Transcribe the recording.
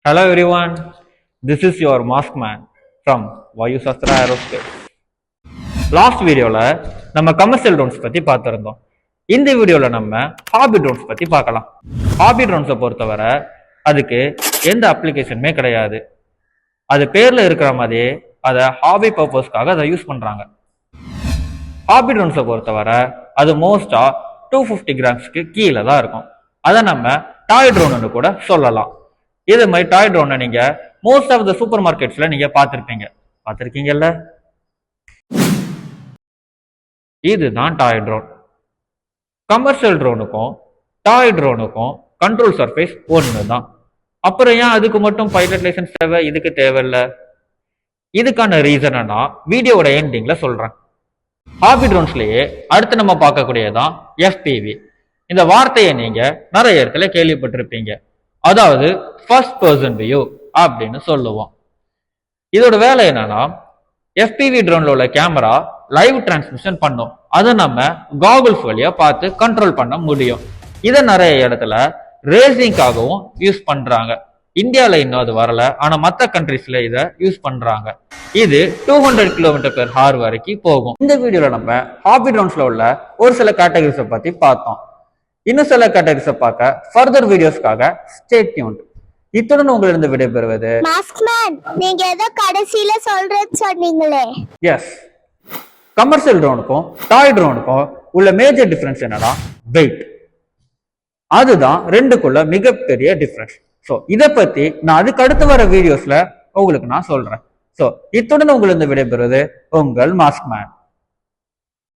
Hello everyone, this is your mask man from Vayu Sastra Aerospace. Last வீடியோல நம்ம commercial drones பத்தி பார்த்திருந்தோம். இந்த வீடியோல நம்ம ஹாபி ட்ரோன்ஸ் பத்தி பார்க்கலாம். ஹாபி ட்ரோன்ஸை பொறுத்தவரை அதுக்கு எந்த அப்ளிகேஷனுமே கிடையாது. அது பேர்ல இருக்கிற மாதிரியே அதை ஹாபி பர்பஸ்க்காக அதை யூஸ் பண்றாங்க. ஹாபி ட்ரோன்ஸை பொறுத்தவரை அது மோஸ்டா 250 கிராம்ஸ்க்கு கீழே தான் இருக்கும். அதை நம்ம டாய் ட்ரோன்னு கூட சொல்லலாம். இது மாதிரி டாய் ட்ரோனை நீங்க மோஸ்ட் ஆஃப் த சூப்பர் மார்க்கெட்ஸ்ல நீங்க பார்த்திருக்கீங்கல்ல. இதுதான் டாய் ட்ரோன். கமர்ஷியல் ட்ரோனுக்கும் டாய் ட்ரோனுக்கும் கண்ட்ரோல் சர்ஃபேஸ் ஒன்று தான். அப்புறம் ஏன் அதுக்கு மட்டும் பைலட் லைசன்ஸ் தேவை, இதுக்கு தேவையில்லை? இதுக்கான ரீசன் நான் வீடியோட எண்டிங்ல சொல்றேன். ஹாபி ட்ரோன்ஸ்லயே அடுத்து நம்ம பார்க்கக்கூடியதான் FPV. இந்த வார்த்தையை நீங்க நிறைய இடத்துல கேள்விப்பட்டிருப்பீங்க. அதாவது ஃபர்ஸ்ட் பர்சன் வியூ அப்படின்னு சொல்லுவோம். இதோட வேலை என்னன்னா, FPV ட்ரோன்ல உள்ள கேமரா லைவ் டிரான்ஸ்மிஷன் பண்ணும். அதை நம்ம காகுல்ஸ் வழியா பார்த்து கண்ட்ரோல் பண்ண முடியும். இதை நிறைய இடத்துல ரேசிங்காகவும் யூஸ் பண்றாங்க. இந்தியால இன்னும் அது வரல, ஆனா மற்ற கண்ட்ரீஸ்ல இதை யூஸ் பண்றாங்க. இது 200 km/h வரைக்கும் போகும். இந்த வீடியோல நம்ம ஹாபி ட்ரோன்ஸ்ல உள்ள ஒரு சில கேட்டகரிஸை பத்தி பார்த்தோம். இன்னும் சில கேட்டகரிஸை பார்க்க ஃபர்தர் வீடியோஸ்க்காக ஸ்டே டியூன்ட். இத்துடன் உங்களிருந்து விடைபெறுவது மாஸ்க்மேன். நீங்க ஏதோ கடைசியில சொல்றது சொன்னீங்களே. எஸ், கமர்ஷியல் ட்ரோனுக்கும் டாய் ட்ரோனுக்கும் உள்ள மேஜர் டிஃபரன்ஸ் என்னன்னா வெயிட். அதுதான் ரெண்டுக்குள்ள மிகப்பெரிய டிஃபரன்ஸ். ஸோ இதை பத்தி நான் அதுக்கு அடுத்து வர வீடியோஸ்ல உங்களுக்கு நான் சொல்றேன். ஸோ இத்துடன் உங்களிருந்து விடைபெறுவது உங்கள் மாஸ்க்மேன்.